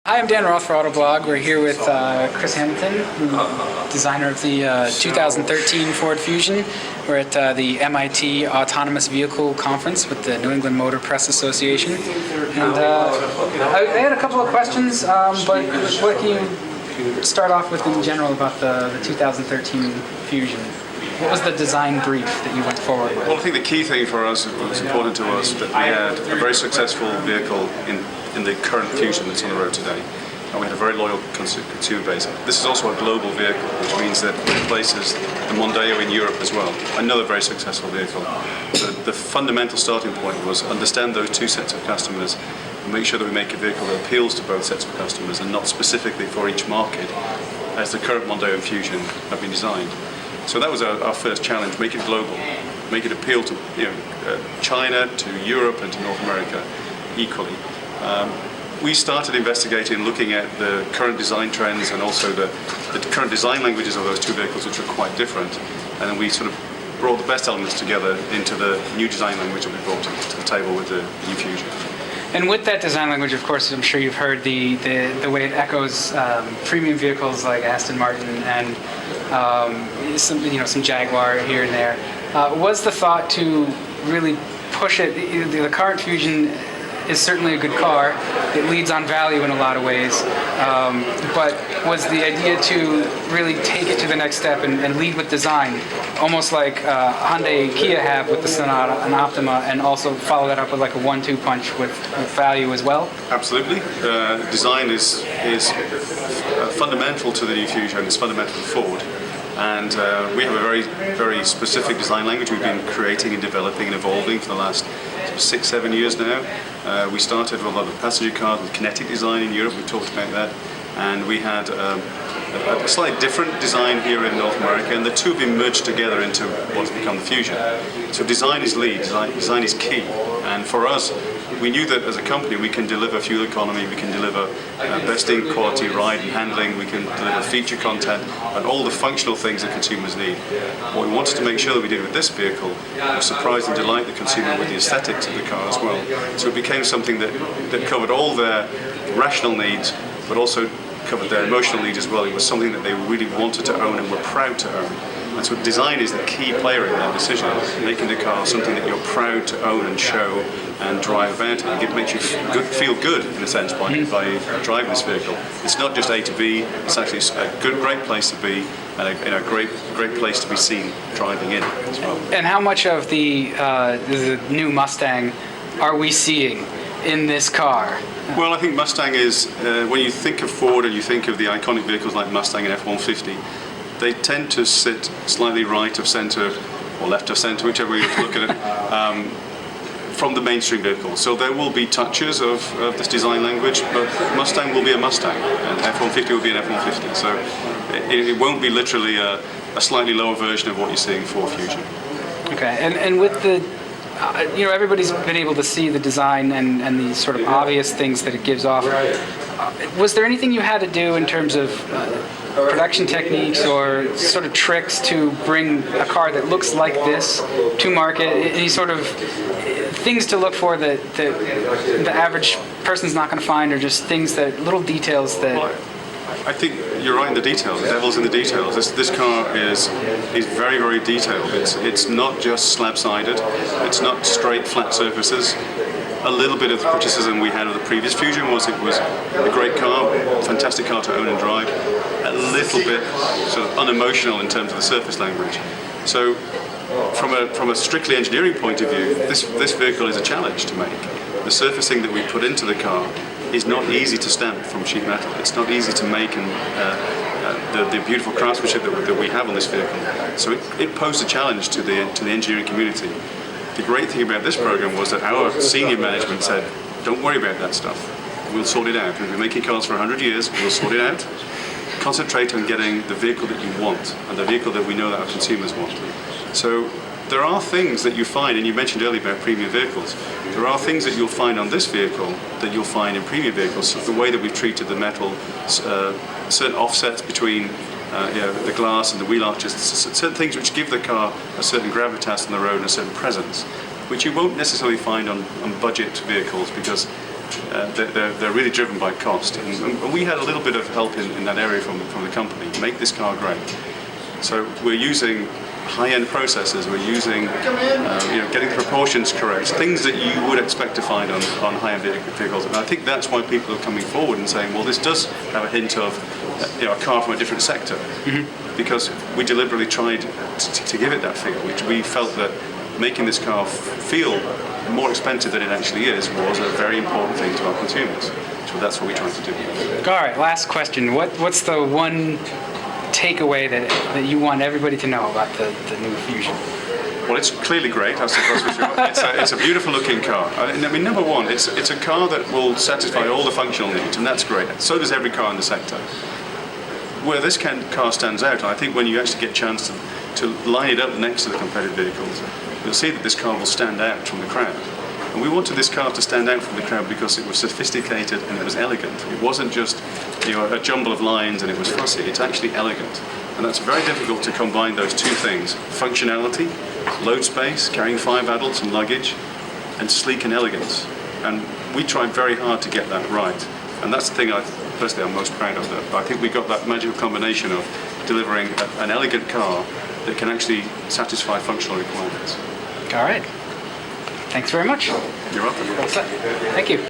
Hi, I'm Dan Roth for Autoblog. We're here with Chris Hamilton, designer of the 2013 Ford Fusion. We're at the MIT Autonomous Vehicle Conference with the New England Motor Press Association. And I had a couple of questions, but what can you start off with in general about the 2013 Fusion? What was the design brief that you went forward with? Well, I think the key thing for us, what was important to us, that we had a very successful vehicle in the current Fusion that's on the road today. And we had a very loyal consumer base. This is also a global vehicle, which means that it replaces the Mondeo in Europe as well. Another very successful vehicle. The fundamental starting point was understand those two sets of customers and make sure that we make a vehicle that appeals to both sets of customers and not specifically for each market, as the current Mondeo and Fusion have been designed. So that was our first challenge: make it global, make it appeal to China, to Europe, and to North America equally. We started investigating, looking at the current design trends and also the current design languages of those two vehicles, which are quite different. And then we sort of brought the best elements together into the new design language that we brought to the table with the new Fusion. And with that design language, of course, I'm sure you've heard the way it echoes premium vehicles like Aston Martin and some Jaguar here and there. Was the thought to really push it? The current Fusion is certainly a good car. It leads on value in a lot of ways. But was the idea to really take it to the next step and lead with design, almost like Hyundai and Kia have with the Sonata and Optima, and also follow that up with like a 1-2 punch with value as well? Absolutely. Design is fundamental to the new Fusion. It's fundamental to Ford. And we have a very, very specific design language we've been creating and developing and evolving for the last 6-7 years now. We started with a lot of passenger cars with kinetic design in Europe. We talked about that. And we had a slightly different design here in North America, and the two have been merged together into what's become the Fusion. So design is lead, design is key. And for us, we knew that as a company we can deliver fuel economy, we can deliver best in quality ride and handling, we can deliver feature content and all the functional things that consumers need. What we wanted to make sure that we did with this vehicle was surprise and delight the consumer with the aesthetics of the car as well. So it became something that covered all their rational needs, but also covered their emotional needs as well. It was something that they really wanted to own and were proud to own. And so design is the key player in that decision, making the car something that you're proud to own and show and drive about, and it makes you feel good in a sense by driving this vehicle. It's not just A to B, it's actually a great place to be and a great place to be seen driving in as well. And how much of the new Mustang are we seeing in this car? Well, I think Mustang is, when you think of Ford and you think of the iconic vehicles like Mustang and F-150, they tend to sit slightly right of centre or left of centre, whichever way you look at it, from the mainstream vehicles. So there will be touches of this design language, but Mustang will be a Mustang and F-150 will be an F-150. So it won't be literally a slightly lower version of what you're seeing for Fusion. Okay, and with the everybody's been able to see the design and the sort of obvious things that it gives off. Was there anything you had to do in terms of production techniques or sort of tricks to bring a car that looks like this to market? Any sort of things to look for that the average person's not going to find, or just things that, little details that... Well, I think you're right in the details. The devil's in the details. This car is very, very detailed. It's not just slab-sided. It's not straight, flat surfaces. A little bit of the criticism we had of the previous Fusion was it was a great car, fantastic car to own and drive, a little bit sort of unemotional in terms of the surface language. So from a strictly engineering point of view, this vehicle is a challenge to make. The surfacing that we put into the car is not easy to stamp from sheet metal. It's not easy to make, and the beautiful craftsmanship that we have on this vehicle. So it posed a challenge to the engineering community. The great thing about this program was that our senior management said, don't worry about that stuff. We'll sort it out. We've been making cars for 100 years. We'll sort it out. Concentrate on getting the vehicle that you want and the vehicle that we know that our consumers want. So there are things that you find, and you mentioned earlier about premium vehicles, there are things that you'll find on this vehicle that you'll find in premium vehicles. So the way that we've treated the metal, certain offsets between the glass and the wheel arches, certain things which give the car a certain gravitas on the road and a certain presence, which you won't necessarily find on budget vehicles, because they're really driven by cost. And we had a little bit of help in that area from the company. Make this car great. So we're using high-end processors. We're using, getting the proportions correct, things that you would expect to find on high-end vehicles. And I think that's why people are coming forward and saying, well, this does have a hint of a car from a different sector. Mm-hmm. Because we deliberately tried to give it that feel. We felt that making this car feel more expensive than it actually is was a very important thing to our consumers. So that's what we tried to do. All right, last question. What's the one takeaway that you want everybody to know about the new Fusion? Well, it's clearly great, I suppose for sure. It's a beautiful looking car. I mean, number one, it's a car that will satisfy all the functional needs, and that's great. So does every car in the sector. Where this car stands out, I think when you actually get a chance to line it up next to the competitive vehicles, you'll see that this car will stand out from the crowd. And we wanted this car to stand out from the crowd because it was sophisticated and it was elegant. It wasn't just a jumble of lines and it was fussy. It's actually elegant. And that's very difficult to combine those two things. Functionality, load space, carrying 5 adults and luggage, and sleek and elegance. And we tried very hard to get that right. And that's the thing personally I'm most proud of. That I think we got that magical combination of delivering an elegant car that can actually satisfy functional requirements. All right. Thanks very much. You're welcome. Thank you.